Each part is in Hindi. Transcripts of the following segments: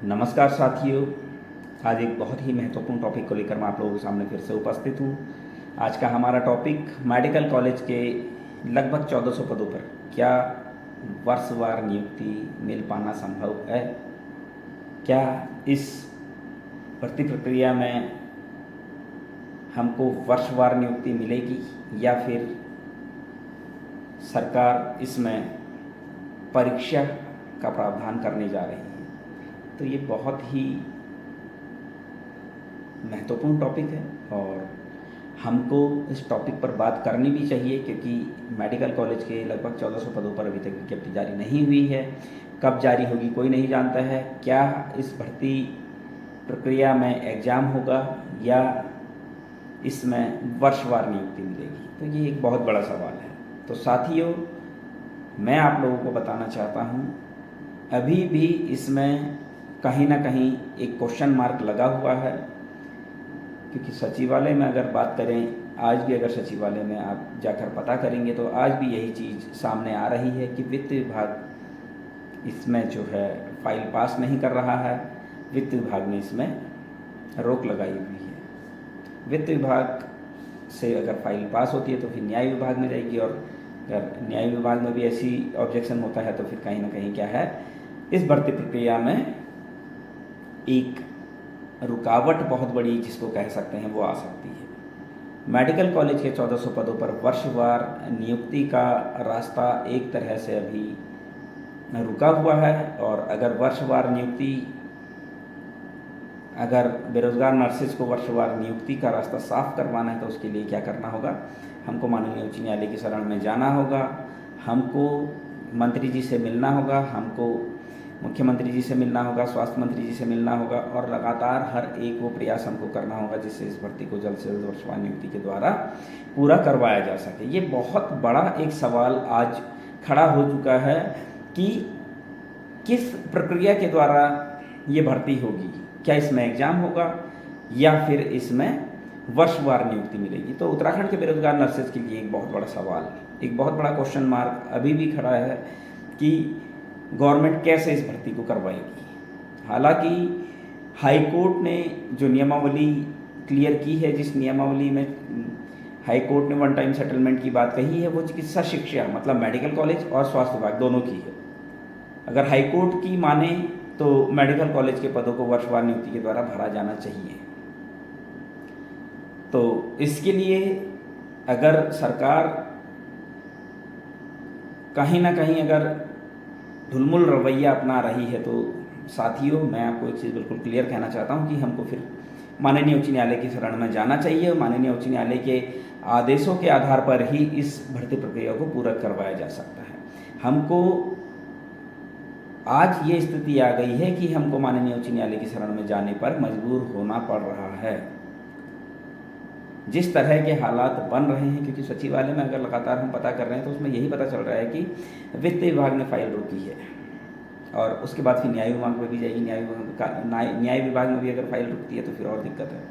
नमस्कार साथियों। आज एक बहुत ही महत्वपूर्ण टॉपिक को लेकर मैं आप लोगों के सामने फिर से उपस्थित हूँ। आज का हमारा टॉपिक मेडिकल कॉलेज के लगभग 1400 पदों पर क्या वर्षवार नियुक्ति मिल पाना संभव है। क्या इस भर्ती प्रक्रिया में हमको वर्षवार नियुक्ति मिलेगी या फिर सरकार इसमें परीक्षा का प्रावधान करने जा रही है। तो ये बहुत ही महत्वपूर्ण टॉपिक है और हमको इस टॉपिक पर बात करनी भी चाहिए, क्योंकि मेडिकल कॉलेज के लगभग 1400 पदों पर अभी तक विज्ञप्ति जारी नहीं हुई है। कब जारी होगी कोई नहीं जानता है। क्या इस भर्ती प्रक्रिया में एग्ज़ाम होगा या इसमें वर्षवार नियुक्ति मिलेगी, तो ये एक बहुत बड़ा सवाल है। तो साथियों, मैं आप लोगों को बताना चाहता हूँ, अभी भी इसमें कहीं ना कहीं एक क्वेश्चन मार्क लगा हुआ है, क्योंकि सचिवालय में अगर बात करें, आज भी अगर सचिवालय में आप जाकर पता करेंगे तो आज भी यही चीज़ सामने आ रही है कि वित्त विभाग इसमें जो है फाइल पास नहीं कर रहा है। वित्त विभाग ने इसमें रोक लगाई हुई है। वित्त विभाग से अगर फाइल पास होती है तो फिर न्याय विभाग में जाएगी, और अगर न्याय विभाग में भी ऐसी ऑब्जेक्शन होता है तो फिर कहीं ना कहीं क्या है, इस भर्ती प्रक्रिया में एक रुकावट बहुत बड़ी जिसको कह सकते हैं वो आ सकती है। मेडिकल कॉलेज के 1400 पदों पर वर्षवार नियुक्ति का रास्ता एक तरह से अभी रुका हुआ है, और अगर वर्षवार नियुक्ति, अगर बेरोजगार नर्सेज को वर्षवार नियुक्ति का रास्ता साफ करवाना है तो उसके लिए क्या करना होगा, हमको माननीय उच्च न्यायालय की शरण में जाना होगा, हमको मंत्री जी से मिलना होगा, हमको मुख्यमंत्री जी से मिलना होगा, स्वास्थ्य मंत्री जी से मिलना होगा, और लगातार हर एक वो प्रयास हमको करना होगा जिससे इस भर्ती को जल्द से जल्द वर्षवार नियुक्ति के द्वारा पूरा करवाया जा सके। ये बहुत बड़ा एक सवाल आज खड़ा हो चुका है कि किस प्रक्रिया के द्वारा ये भर्ती होगी, क्या इसमें एग्जाम होगा या फिर इसमें वर्षवार नियुक्ति मिलेगी। तो उत्तराखंड के बेरोजगार नर्सेज के लिए एक बहुत बड़ा सवाल, एक बहुत बड़ा क्वेश्चन मार्क अभी भी खड़ा है कि गवर्नमेंट कैसे इस भर्ती को करवाएगी। हालांकि हाई कोर्ट ने जो नियमावली क्लियर की है, जिस नियमावली में हाई कोर्ट ने वन टाइम सेटलमेंट की बात कही है, वो चिकित्सा शिक्षा मतलब मेडिकल कॉलेज और स्वास्थ्य विभाग दोनों की है। अगर हाई कोर्ट की माने तो मेडिकल कॉलेज के पदों को वर्षवार नियुक्ति के द्वारा भरा जाना चाहिए। तो इसके लिए अगर सरकार कहीं ना कहीं अगर ढुलमुल रवैया अपना रही है तो साथियों, मैं आपको एक चीज़ बिल्कुल क्लियर कहना चाहता हूं कि हमको फिर माननीय उच्च न्यायालय की शरण में जाना चाहिए, और माननीय उच्च न्यायालय के आदेशों के आधार पर ही इस भर्ती प्रक्रिया को पूरा करवाया जा सकता है। हमको आज ये स्थिति आ गई है कि हमको माननीय उच्च न्यायालय की शरण में जाने पर मजबूर होना पड़ रहा है, जिस तरह के हालात बन रहे हैं। क्योंकि सचिवालय में अगर लगातार हम पता कर रहे हैं तो उसमें यही पता चल रहा है कि वित्त विभाग ने फाइल रोकी है, और उसके बाद फिर न्याय विभाग में भी जाएगी। न्याय विभाग में भी अगर फाइल रुकती है तो फिर और दिक्कत है।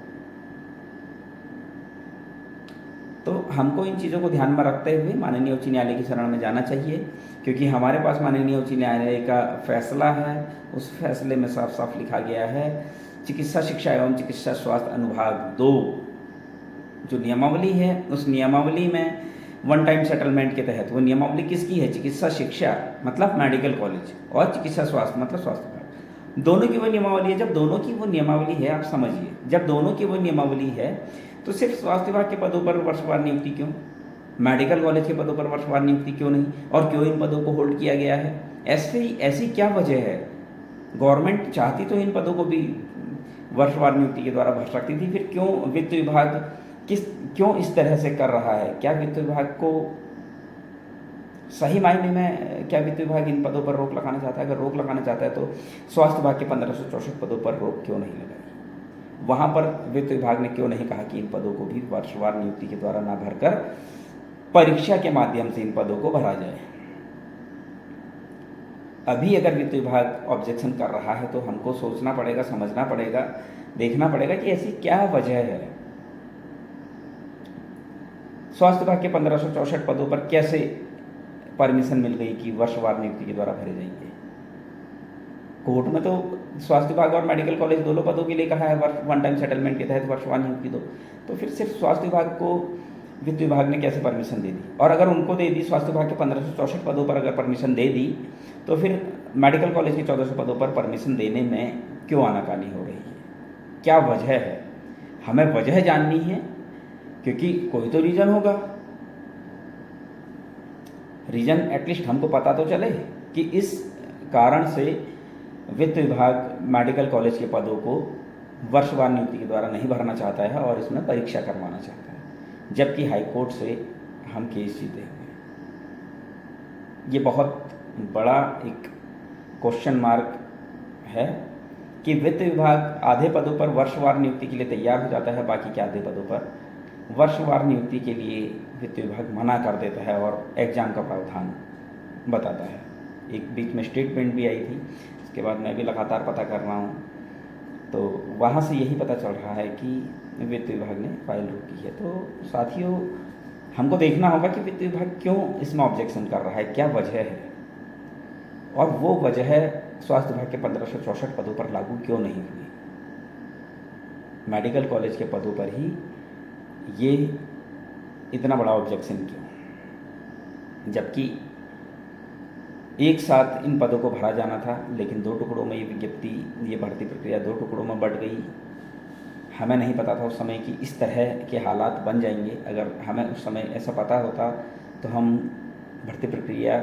तो हमको इन चीज़ों को ध्यान में रखते हुए माननीय उच्च न्यायालय की शरण में जाना चाहिए, क्योंकि हमारे पास माननीय उच्च न्यायालय का फैसला है। उस फैसले में साफ साफ लिखा गया है, चिकित्सा शिक्षा एवं चिकित्सा स्वास्थ्य अनुभाग 2 जो नियमावली है, उस नियमावली में वन टाइम सेटलमेंट के तहत, वो नियमावली किसकी है, चिकित्सा शिक्षा मतलब मेडिकल कॉलेज, और चिकित्सा स्वास्थ्य मतलब स्वास्थ्य विभाग, दोनों की वो नियमावली है। जब दोनों की वो नियमावली है, आप समझिए, जब दोनों की वो नियमावली है तो सिर्फ स्वास्थ्य विभाग के पदों पर वर्षवार नियुक्ति क्यों, मेडिकल कॉलेज के पदों पर वर्षवार नियुक्ति क्यों नहीं, और क्यों इन पदों को होल्ड किया गया है। ऐसी क्या वजह है। गवर्नमेंट चाहती तो इन पदों को भी वर्षवार नियुक्ति के द्वारा भर सकती थी, फिर क्यों वित्त विभाग क्यों इस तरह से कर रहा है। क्या वित्त विभाग को सही मायने में, क्या वित्त विभाग इन पदों पर रोक लगाना चाहता है। अगर रोक लगाना चाहता है तो स्वास्थ्य विभाग के 1564 पदों पर रोक क्यों नहीं लगाई। वहां पर वित्त विभाग ने क्यों नहीं कहा कि इन पदों को भी वर्षवार नियुक्ति के द्वारा ना भरकर परीक्षा के माध्यम से इन पदों को भरा जाए। अभी अगर वित्त विभाग ऑब्जेक्शन कर रहा है तो हमको सोचना पड़ेगा, समझना पड़ेगा, देखना पड़ेगा कि ऐसी क्या वजह है। स्वास्थ्य विभाग के 1564 पदों पर कैसे परमिशन मिल गई कि वर्षवार नियुक्ति के द्वारा भरे जाएंगे। कोर्ट में तो स्वास्थ्य विभाग और मेडिकल कॉलेज दोनों पदों के लिए कहा है वर्ष वन टाइम सेटलमेंट के तहत वर्षवार नियुक्ति दो, तो फिर सिर्फ स्वास्थ्य विभाग को वित्त विभाग ने कैसे परमिशन दे दी? और अगर उनको दे दी, स्वास्थ्य विभाग के 1564 पदों पर अगर परमिशन दे दी, तो फिर मेडिकल कॉलेज के 1400 पदों पर परमिशन देने में क्यों आनाकानी हो रही है? क्या वजह है? हमें वजह जाननी है, क्योंकि कोई तो रीज़न होगा। रीज़न एटलीस्ट हमको पता तो चले कि इस कारण से वित्त विभाग मेडिकल कॉलेज के पदों को वर्षवार नियुक्ति के द्वारा नहीं भरना चाहता है और इसमें परीक्षा करवाना चाहता है, जबकि हाई कोर्ट से हम केस जीते हुए हैं। ये बहुत बड़ा एक क्वेश्चन मार्क है कि वित्त विभाग आधे पदों पर वर्षवार नियुक्ति के लिए तैयार हो जाता है, बाकी के आधे पदों पर वर्षवार नियुक्ति के लिए वित्त विभाग मना कर देता है और एग्जाम का प्रावधान बताता है। एक बीच में स्टेटमेंट भी आई थी, इसके बाद मैं भी लगातार पता कर रहा हूँ, तो वहाँ से यही पता चल रहा है कि वित्त विभाग ने फाइल रोकी है। तो साथियों, हमको देखना होगा कि वित्त विभाग क्यों इसमें ऑब्जेक्शन कर रहा है, क्या वजह है, और वो वजह स्वास्थ्य विभाग के 1564 पदों पर लागू क्यों नहीं हुई। मेडिकल कॉलेज के पदों पर ही ये इतना बड़ा ऑब्जेक्शन क्यों, जबकि एक साथ इन पदों को भरा जाना था, लेकिन 2 टुकड़ों में ये भर्ती प्रक्रिया 2 टुकड़ों में बढ़ गई। हमें नहीं पता था उस समय कि इस तरह के हालात बन जाएंगे। अगर हमें उस समय ऐसा पता होता तो हम भर्ती प्रक्रिया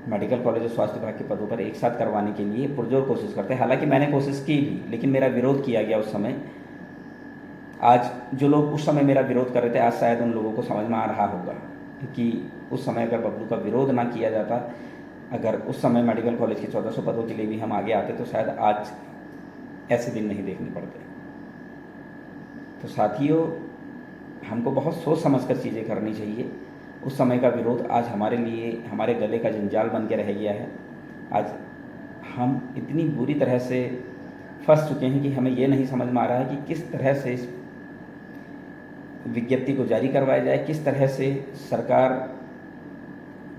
मेडिकल कॉलेज और स्वास्थ्य विभाग के पदों पर एक साथ करवाने के लिए पुरजोर कोशिश करते। हालांकि मैंने कोशिश की भी, लेकिन मेरा विरोध किया गया उस समय। आज जो लोग उस समय मेरा विरोध कर रहे थे, आज शायद उन लोगों को समझ में आ रहा होगा कि उस समय अगर बबलू का विरोध ना किया जाता, अगर उस समय मेडिकल कॉलेज के 1400 पदों के लिए भी हम आगे आते, तो शायद आज ऐसे दिन नहीं देखने पड़ते। तो साथियों, हमको बहुत सोच समझ कर चीज़ें करनी चाहिए। उस समय का विरोध आज हमारे लिए हमारे गले का जंजाल बन के रह गया है। आज हम इतनी बुरी तरह से फंस चुके हैं कि हमें ये नहीं समझ में आ रहा है कि किस तरह से इस विज्ञप्ति को जारी करवाया जाए, किस तरह से सरकार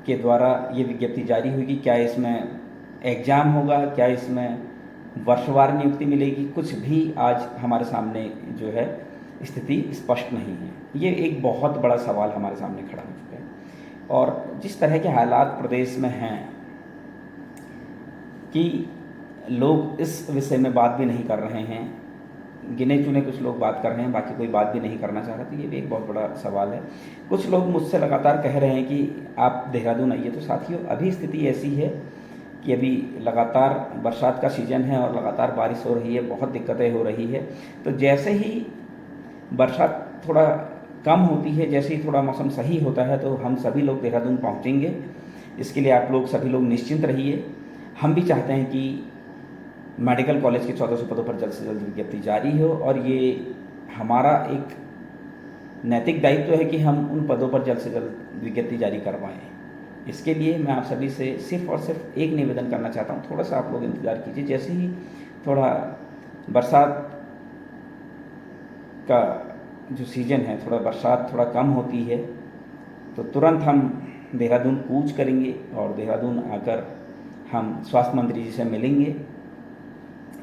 के द्वारा ये विज्ञप्ति जारी होगी। क्या इसमें एग्ज़ाम होगा, क्या इसमें वर्षवार नियुक्ति मिलेगी, कुछ भी आज हमारे सामने जो है स्थिति स्पष्ट नहीं है। ये एक बहुत बड़ा सवाल हमारे सामने खड़ा हो चुका है। और जिस तरह के हालात प्रदेश में हैं कि लोग इस विषय में बात भी नहीं कर रहे हैं, गिने चुने कुछ लोग बात कर रहे हैं, बाकी कोई बात भी नहीं करना चाह रहा, तो ये भी एक बहुत बड़ा सवाल है। कुछ लोग मुझसे लगातार कह रहे हैं कि आप देहरादून आइए। तो साथियों, अभी स्थिति ऐसी है कि अभी लगातार बरसात का सीज़न है और लगातार बारिश हो रही है, बहुत दिक्कतें हो रही है। तो जैसे ही बरसात थोड़ा कम होती है, जैसे ही थोड़ा मौसम सही होता है, तो हम सभी लोग देहरादून पहुँचेंगे। इसके लिए आप लोग सभी लोग निश्चिंत रहिए। हम भी चाहते हैं कि मेडिकल कॉलेज के 1400 पदों पर जल्द से जल्द विज्ञप्ति जारी हो, और ये हमारा एक नैतिक दायित्व है कि हम उन पदों पर जल्द से जल्द विज्ञप्ति जारी करवाएं। इसके लिए मैं आप सभी से सिर्फ और सिर्फ एक निवेदन करना चाहता हूँ, थोड़ा सा आप लोग इंतज़ार कीजिए। जैसे ही थोड़ा बरसात का जो सीज़न है, थोड़ा बरसात थोड़ा कम होती है, तो तुरंत हम देहरादून कूच करेंगे और देहरादून आकर हम स्वास्थ्य मंत्री जी से मिलेंगे।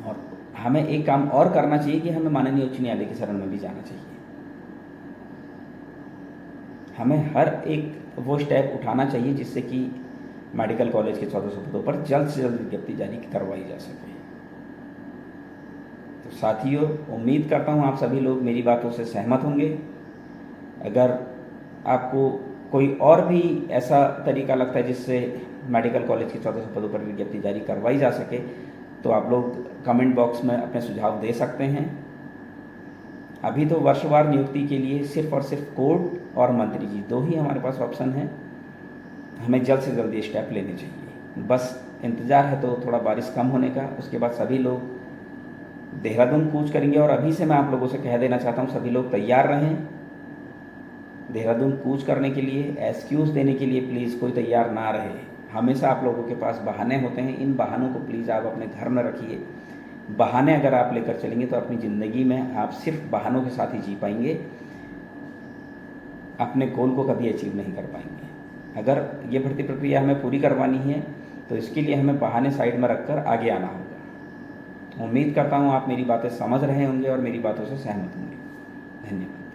और हमें एक काम और करना चाहिए कि हमें माननीय उच्च न्यायालय की शरण में भी जाना चाहिए। हमें हर एक वो स्टेप उठाना चाहिए जिससे कि मेडिकल कॉलेज के 1400 पदों पर जल्द से जल्द विज्ञप्ति जारी करवाई जा सके। तो साथियों, उम्मीद करता हूँ आप सभी लोग मेरी बातों से सहमत होंगे। अगर आपको कोई और भी ऐसा तरीका लगता है जिससे मेडिकल कॉलेज के 1400 पदों पर विज्ञप्ति जारी करवाई जा सके, तो आप लोग कमेंट बॉक्स में अपने सुझाव दे सकते हैं। अभी तो वर्षवार नियुक्ति के लिए सिर्फ और सिर्फ कोर्ट और मंत्री जी दो ही हमारे पास ऑप्शन है। हमें जल्द से जल्द ये स्टेप लेने चाहिए। बस इंतज़ार है तो थोड़ा बारिश कम होने का, उसके बाद सभी लोग देहरादून कूच करेंगे। और अभी से मैं आप लोगों से कह देना चाहता हूँ, सभी लोग तैयार रहें देहरादून कूच करने के लिए। एक्सक्यूज़ देने के लिए प्लीज़ कोई तैयार ना रहे। हमेशा आप लोगों के पास बहाने होते हैं, इन बहानों को प्लीज़ आप अपने घर में रखिए। बहाने अगर आप लेकर चलेंगे तो अपनी ज़िंदगी में आप सिर्फ बहानों के साथ ही जी पाएंगे, अपने गोल को कभी अचीव नहीं कर पाएंगे। अगर ये भर्ती प्रक्रिया हमें पूरी करवानी है तो इसके लिए हमें बहाने साइड में रखकर आगे आना होगा। उम्मीद करता हूँ आप मेरी बातें समझ रहे होंगे और मेरी बातों से सहमत होंगे। धन्यवाद।